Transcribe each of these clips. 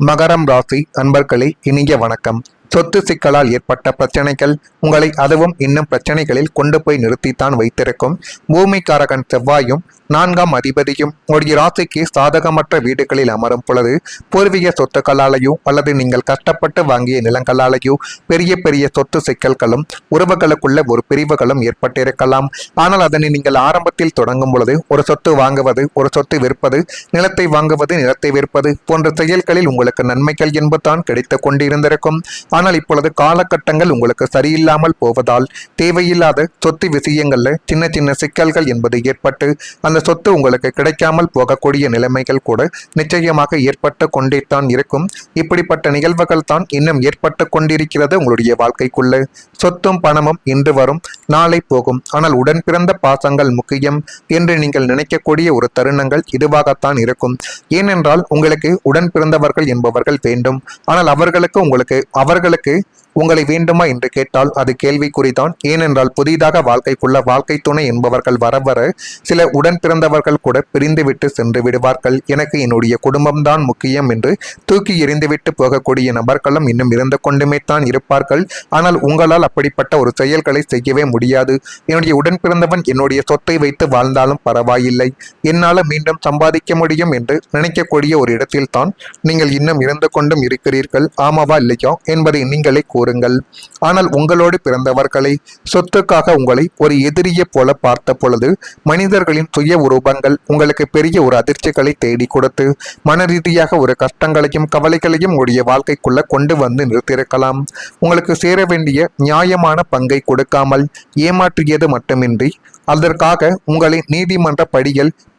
மகரம் ராசி அன்பர்களே, இனிய வணக்கம். சொத்து சிக்கலால் ஏற்பட்ட பிரச்சனைகள் உங்களை அதுவும் இன்னும் பிரச்சனைகளில் கொண்டு போய் நிறுத்தித்தான் வைத்திருக்கும். பூமிக்காரகன் செவ்வாயும் 4ஆம் அதிபதியும் உங்களுடைய ராசிக்கு சாதகமற்ற வீடுகளில் அமரும் பொழுது பூர்வீக சொத்துக்களாலேயோ அல்லது நீங்கள் கஷ்டப்பட்டு வாங்கிய நிலங்களாலேயோ பெரிய பெரிய சொத்து சிக்கல்களும் உறவுகளுக்குள்ள ஒரு பிரிவுகளும் ஏற்பட்டிருக்கலாம். ஆனால் அதனை நீங்கள் ஆரம்பத்தில் தொடங்கும் பொழுது ஒரு சொத்து வாங்குவது, ஒரு சொத்து விற்பது, நிலத்தை வாங்குவது, நிலத்தை விற்பது போன்ற செயல்களில் உங்களுக்கு நன்மைகள் என்பதுதான் கிடைத்து கொண்டிருந்திருக்கும். ஆனால் இப்பொழுது காலகட்டங்கள் உங்களுக்கு சரியில்லாமல் போவதால் தேவையில்லாத சொத்து விஷயங்கள்ல சின்ன சின்ன சிக்கல்கள் என்பது ஏற்பட்டு அந்த சொத்து உங்களுக்கு கிடைக்காமல் போகக்கூடிய நிலைமைகள் கூட நிச்சயமாக ஏற்பட்டு கொண்டே தான் இருக்கும். இப்படிப்பட்ட நிகழ்வுகள் தான் இன்னும் ஏற்பட்டு கொண்டிருக்கிறது உங்களுடைய வாழ்க்கைக்குள்ள. சொத்தும் பணமும் இன்று வரும், நாளை போகும். ஆனால் உடன் பிறந்த பாசங்கள் முக்கியம் என்று நீங்கள் நினைக்கக்கூடிய ஒரு தருணங்கள் இதுவாகத்தான் இருக்கும். ஏனென்றால் உங்களுக்கு உடன் பிறந்தவர்கள் என்பவர்கள் வேண்டும். ஆனால் அவர்களுக்கு உங்களை வேண்டுமா என்று கேட்டால் அது கேள்விக்குறிதான். ஏனென்றால் புதிதாக வாழ்க்கை துணை என்பவர்கள் வர வர சில உடன் பிறந்தவர்கள் கூட பிரிந்துவிட்டு சென்று விடுவார்கள். எனக்கு என்னுடைய குடும்பம்தான் முக்கியம் என்று தூக்கி எறிந்துவிட்டு போகக்கூடிய நபர்களும் இன்னும் இருந்து கொண்டுமே தான் இருப்பார்கள். ஆனால் உங்களால் அப்படிப்பட்ட ஒரு செயல்களை செய்யவே முடியாது. என்னுடைய உடன் பிறந்தவன் என்னுடைய சொத்தை வைத்து வாழ்ந்தாலும் பரவாயில்லை, என்னால் மீண்டும் சம்பாதிக்க முடியும் என்று நினைக்கக்கூடிய ஒரு இடத்தில் தான் நீங்கள் இன்னும் இருந்து கொண்டும் இருக்கிறீர்கள். ஆமாவா இல்லையா என்பதை நீங்களே கூறுங்கள். ஆனால் உங்களோடு பிறந்தவர்களை சொத்துக்காக உங்களை ஒரு எதிரியை போல பார்த்த பொழுது மனிதர்களின் சுய உருவங்கள் உங்களுக்கு பெரிய ஒரு அதிர்ச்சிகளை தேடி கொடுத்து மன ரீதியாக ஒரு கஷ்டங்களையும் கவலைகளையும் உடைய வாழ்க்கைக்குள்ள கொண்டு வந்து நிறுத்தியிருக்கலாம். உங்களுக்கு சேர வேண்டிய நியாயமான பங்கை கொடுக்காமல் ஏமாற்றியது மட்டுமின்றி அதற்காக உங்களை நீதிமன்ற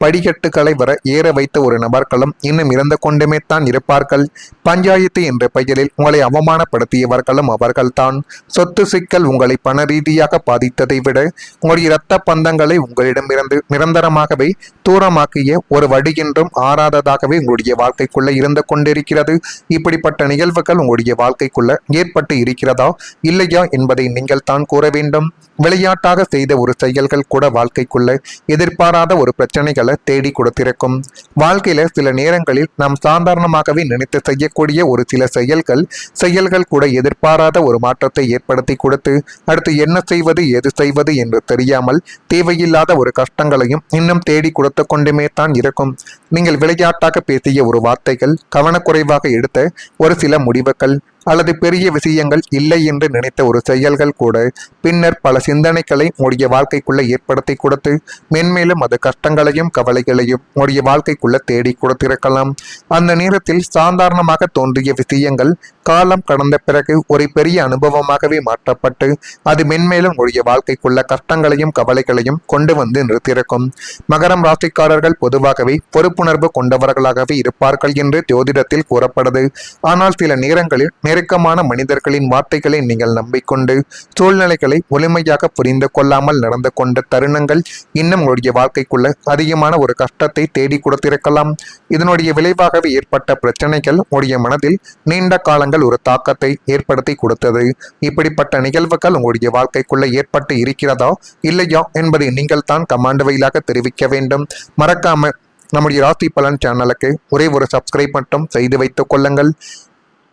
படிக்கட்டுகளை வர ஏற வைத்த ஒரு நபர்களும் இன்னும் இறந்து கொண்டுமே தான் இருப்பார்கள். பஞ்சாயத்து என்ற பெயரில் உங்களை அவமானப்படுத்தியவர்களும் அவர்கள்தான். சொத்து சிக்கல் உங்களை பண ரீதியாக பாதித்ததை விட உங்களுடைய இரத்த பந்தங்களை உங்களிடமிருந்து நிரந்தரமாகவே தூரமாக்கிய ஒரு வடி என்றும் ஆறாததாகவே உங்களுடைய வாழ்க்கைக்குள்ள இருந்து கொண்டிருக்கிறது. இப்படிப்பட்ட நிகழ்வுகள் உங்களுடைய வாழ்க்கைக்குள்ள ஏற்பட்டு இருக்கிறதா இல்லையா என்பதை நீங்கள் தான் கூற வேண்டும். விளையாட்டாக செய்த ஒரு செயல்கள் கூட வாழ்க்கைக்குள்ள எதிர்பாராத ஒரு பிரச்சனைகளை தேடி கொடுத்திருக்கும். வாழ்க்கையில சில நேரங்களில் நாம் சாதாரணமாகவே நினைத்து செய்யக்கூடிய ஒரு சில செயல்கள் கூட எதிர்பாராத ஒரு மாற்றத்தை ஏற்படுத்தி கொடுத்து அடுத்து என்ன செய்வது ஏது செய்வது என்று தெரியாமல் தேவையில்லாத ஒரு கஷ்டங்களையும் இன்னும் தேடி கொடுத்து கொண்டுமே தான் இருக்கும். நீங்கள் விளையாட்டாக பேசிய ஒரு வார்த்தைகள், கவனக்குறைவாக எடுத்த ஒரு சில முடிவுகள் அல்லது பெரிய விஷயங்கள் இல்லை என்று நினைத்த ஒரு செயல்கள் கூட பின்னர் பல சிந்தனைகளை உடைய வாழ்க்கைக்குள்ள ஏற்படுத்தி கொடுத்து மென்மேலும் அது கஷ்டங்களையும் கவலைகளையும் உடைய வாழ்க்கைக்குள்ள தேடி கொடுத்திருக்கலாம். அந்த நேரத்தில் சாதாரணமாக தோன்றிய விஷயங்கள் காலம் கடந்த பிறகு ஒரு பெரிய அனுபவமாகவே மாற்றப்பட்டு அது மென்மேலும் உடைய வாழ்க்கைக்குள்ள கஷ்டங்களையும் கவலைகளையும் கொண்டு வந்து நிறுத்தியிருக்கும். மகரம் ராசிக்காரர்கள் பொதுவாகவே பொறுப்புணர்வு கொண்டவர்களாகவே இருப்பார்கள் என்று ஜோதிடத்தில் கூறப்படுது. ஆனால் சில நேரங்களில் நெருக்கமான மனிதர்களின் வார்த்தைகளை நீங்கள் நம்பிக்கொண்டு சூழ்நிலைகளை முழுமையாக புரிந்து கொள்ளாமல் நடந்து கொண்ட தருணங்கள் இன்னும் உங்களுடைய வாழ்க்கைக்குள்ள அதிகமான ஒரு கஷ்டத்தை தேடி கொடுத்திருக்கலாம். இதனுடைய விளைவாகவே ஏற்பட்ட பிரச்சனைகள் உங்களுடைய மனதில் நீண்ட காலங்கள் ஒரு தாக்கத்தை ஏற்படுத்தி கொடுத்தது. இப்படிப்பட்ட நிகழ்வுகள் உங்களுடைய வாழ்க்கைக்குள்ள ஏற்பட்டு இருக்கிறதா இல்லையா என்பதை நீங்கள் தான் கமெண்ட் வாயிலாக தெரிவிக்க வேண்டும். மறக்காம நம்முடைய ராசி பலன் சேனலுக்கு ஒரே ஒரு சப்ஸ்கிரைப் மட்டும் செய்து வைத்துக் கொள்ளுங்கள்.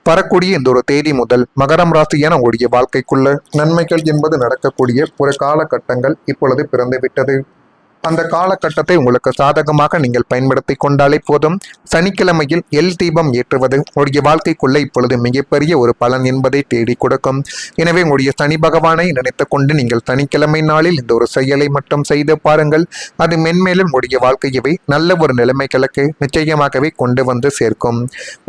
வரக்கூடிய இந்த ஒரு தேதி முதல் மகரம் ராசியான உங்களுடைய வாழ்க்கைக்குள்ள நன்மைகள் என்பது நடக்கக்கூடிய ஒரு காலகட்டங்கள் இப்பொழுது பிறந்துவிட்டது. அந்த காலகட்டத்தை உங்களுக்கு சாதகமாக நீங்கள் பயன்படுத்தி கொண்டாலே போதும். சனிக்கிழமையில் எல் தீபம் ஏற்றுவது உங்களுடைய வாழ்க்கைக்குள்ள இப்பொழுது மிகப்பெரிய ஒரு பலன் என்பதை தேடி கொடுக்கும். எனவே உங்களுடைய சனி பகவானை நினைத்து கொண்டு நீங்கள் சனிக்கிழமை நாளில் இந்த ஒரு செயலை மட்டும் செய்து பாருங்கள். அது மென்மேலும் உங்களுடைய வாழ்க்கையவே நல்ல ஒரு நிலைமைகளுக்கு நிச்சயமாகவே கொண்டு வந்து சேர்க்கும்.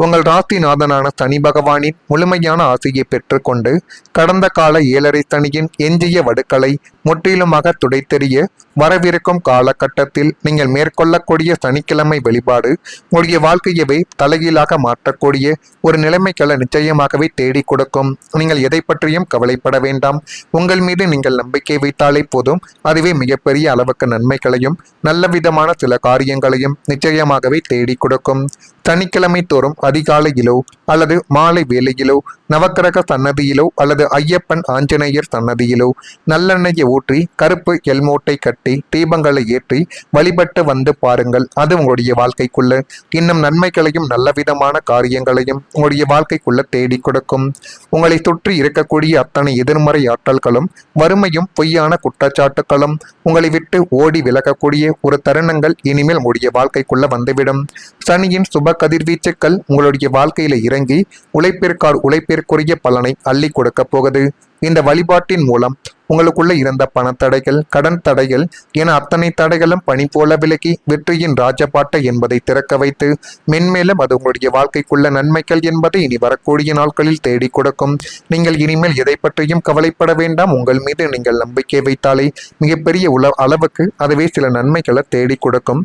உங்கள் ராசிநாதனான சனி பகவானின் முழுமையான ஆசையை பெற்றுக்கொண்டு கடந்த கால 7.5 சனியின் எஞ்சிய வடுக்களை முற்றிலுமாக துடைத்தெறிய வரவிருக்கும் காலகட்டத்தில் நீங்கள் மேற்கொள்ளக்கூடிய சனிக்கிழமை வழிபாடு உங்களுடைய வாழ்க்கையவே தலைகீழாக மாற்றக்கூடிய ஒரு நிலைமைகளை நிச்சயமாகவே தேடி கொடுக்கும். நீங்கள் எதை பற்றியும் கவலைப்பட வேண்டாம். உங்கள் மீது நீங்கள் நம்பிக்கை வைத்தாலே போதும். அதுவே மிகப்பெரிய அளவுக்கு நன்மைகளையும் நல்ல விதமான சில காரியங்களையும் நிச்சயமாகவே தேடி கொடுக்கும். சனிக்கிழமை தோறும் அதிகாலையிலோ அல்லது மாலை வேளையிலோ நவக்கிரக சன்னதியிலோ அல்லது ஐயப்பன் ஆஞ்சநேயர் சன்னதியிலோ நல்லெண்ணெயை ஊற்றி கருப்பு எல்மூட்டை கட்டி தீபங்களை ஏற்றி வழிபட்டு வந்து பாருங்கள். அது உங்களுடைய வாழ்க்கைக்குள்ள இன்னும் நன்மைகளையும் நல்ல விதமான காரியங்களையும் உங்களுடைய வாழ்க்கைக்குள்ள தேடி கொடுக்கும். உங்களை சுற்றி இருக்கக்கூடிய அத்தனை எதிர்மறை ஆற்றல்களும் வறுமையும் பொய்யான குற்றச்சாட்டுகளும் உங்களை விட்டு ஓடி விலகக்கூடிய ஒரு தருணங்கள் இனிமேல் உங்களுடைய வாழ்க்கைக்குள்ள வந்துவிடும். சனியின் சுப கதிர்வீச்சுக்கள் உங்களுடைய வாழ்க்கையில இறங்கி உழைப்பிற்குரிய பலனை அள்ளி கொடுக்க போகுது. இந்த வழிபாட்டின் மூலம் உங்களுக்குள்ள இருந்த பணத்தடைகள், கடன் தடைகள் என அத்தனை தடைகளும் பனி போல விலகி வெற்றியின் ராஜபாட்டை என்பதை திறக்க வைத்து மென்மேலும் அது உங்களுடைய வாழ்க்கைக்குள்ள நன்மைகள் என்பதை இனி வரக்கூடிய நாட்களில் தேடி கொடுக்கும். நீங்கள் இனிமேல் எதை பற்றியும் கவலைப்பட வேண்டாம். உங்கள் மீது நீங்கள் நம்பிக்கை வைத்தாலே மிகப்பெரிய அளவுக்கு அதுவே சில நன்மைகளை தேடி கொடுக்கும்.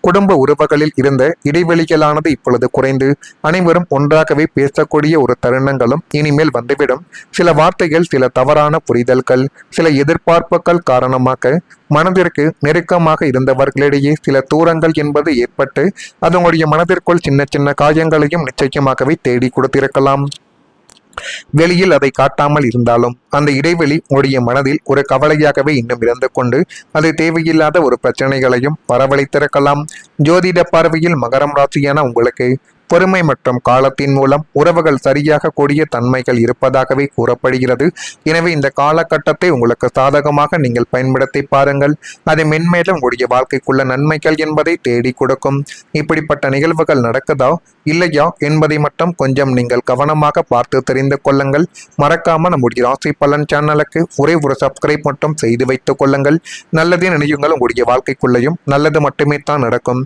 குடும்ப உறவுகளில் இருந்த இடைவெளிகளானது இப்பொழுது குறைந்து அனைவரும் ஒன்றாகவே பேசக்கூடிய ஒரு தருணங்களும் இனிமேல் வந்துவிடும். சில வார்த்தைகள், சில தவறான புரிதல்கள், சில எதிர்பார்ப்புகள் காரணமாக மனதிற்கு நெருக்கமாக இருந்தவர்களிடையே சில தூரங்கள் என்பது ஏற்பட்டு அது உங்களுடைய மனதிற்குள் சின்ன சின்ன காயங்களையும் நிச்சயமாகவே தேடி கொடுத்திருக்கலாம். வெளியில் அதை காட்டாமல் இருந்தாலும் அந்த இடைவெளி உங்களுடைய மனதில் ஒரு கவலையாகவே இன்னும் இருந்து கொண்டு அது தேவையில்லாத ஒரு பிரச்சனைகளையும் வரவழைத்திருக்கலாம். ஜோதிட பார்வையில் மகரம் ராசியான உங்களுக்கு பொறுமை மற்றும் காலத்தின் மூலம் உறவுகள் சரியாக கூடிய தன்மைகள் இருப்பதாகவே கூறப்படுகிறது. எனவே இந்த காலகட்டத்தை உங்களுக்கு சாதகமாக நீங்கள் பயன்படுத்தி பாருங்கள். அது மென்மேலும் உங்களுடைய வாழ்க்கைக்குள்ள நன்மைகள் என்பதை தேடி கொடுக்கும். இப்படிப்பட்ட நிகழ்வுகள் நடக்குதா இல்லையா என்பதை மட்டும் கொஞ்சம் நீங்கள் கவனமாக பார்த்து தெரிந்து கொள்ளுங்கள். மறக்காம நம்முடைய ராசி பலன் சேனலுக்கு ஒரே ஒரு சப்ஸ்கிரைப் மட்டும் செய்து வைத்துக் கொள்ளுங்கள். நல்லதே நினையுங்கள். உங்களுடைய வாழ்க்கைக்குள்ளையும் நல்லது மட்டுமே தான் நடக்கும்.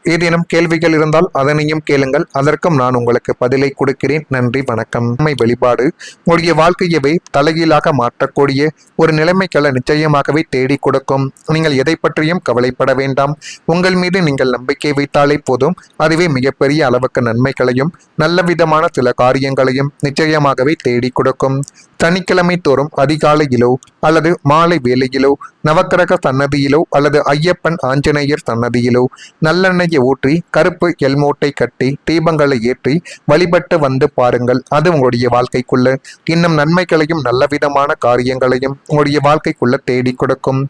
ஏதேனும் கேள்விகள் இருந்தால் அதனையும் கேளுங்கள். அதற்கும் நான் உங்களுக்கு பதிலை கொடுக்கிறேன். நன்றி, வணக்கம். வழிபாடு உங்களுடைய வாழ்க்கையவே தலைகீழாக மாற்றக்கூடிய ஒரு நிலைமைகளை நிச்சயமாகவே தேடி கொடுக்கும். நீங்கள் எதை பற்றியும் கவலைப்பட வேண்டாம். உங்கள் மீது நீங்கள் நம்பிக்கை வைத்தாலே போதும். அதுவே மிகப்பெரிய அளவுக்கு நன்மைகளையும் நல்ல விதமான சில காரியங்களையும் நிச்சயமாகவே தேடி கொடுக்கும். சனிக்கிழமை தோறும் அதிகாலையிலோ அல்லது மாலை வேளையிலோ நவக்கிரக சன்னதியிலோ அல்லது ஐயப்பன் ஆஞ்சநேயர் சன்னதியிலோ நல்லெண்ணெயை ஊற்றி கருப்பு எல்மூட்டை கட்டி தீபங்களை ஏற்றி வழிபட்டு வந்து பாருங்கள். அது உங்களுடைய வாழ்க்கைக்குள்ள இன்னும் நன்மைகளையும் நல்ல விதமான காரியங்களையும் உங்களுடைய வாழ்க்கைக்குள்ள தேடி கொடுக்கும்.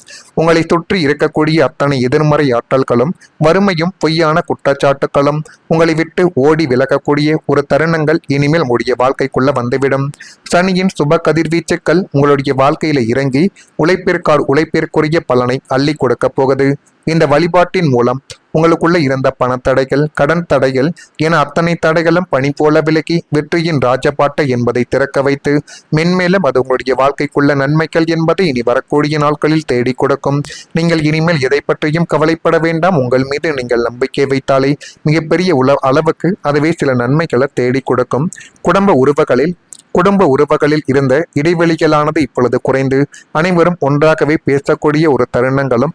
உங்களை சுற்றி இருக்கக்கூடிய அத்தனை எதிர்மறை ஆற்றல்களும் வறுமையும் பொய்யான குற்றச்சாட்டுகளும் உங்களை விட்டு ஓடி விலகக்கூடிய ஒரு தருணங்கள் இனிமேல் உங்களுடைய வாழ்க்கைக்குள்ள வந்துவிடும். சனியின் சுப கதிர்வீச்சுக்கள் உங்களுடைய வாழ்க்கையில இறங்கி உழைப்பிற்குரிய பலனை அள்ளி கொடுக்க போகுது. இந்த வழிபாட்டின் மூலம் உங்களுக்குள்ள இருந்த பணத்தடைகள், கடன் தடைகள் என அத்தனை தடைகளும் பனி போல விலகி வெற்றியின் ராஜபாட்டை என்பதை திறக்க வைத்து மென்மேலும் அது உங்களுடைய வாழ்க்கைக்குள்ள நன்மைகள் என்பதை இனி வரக்கூடிய நாட்களில் தேடி கொடுக்கும். நீங்கள் இனிமேல் எதை பற்றியும் கவலைப்பட வேண்டாம். உங்கள் மீது நீங்கள் நம்பிக்கை வைத்தாலே மிகப்பெரிய அளவுக்கு அதுவே சில நன்மைகளை தேடி கொடுக்கும். குடும்ப உறவுகளில் இருந்த இடைவெளிகளானது இப்பொழுது குறைந்து அனைவரும் ஒன்றாகவே பேசக்கூடிய ஒரு தருணங்களும்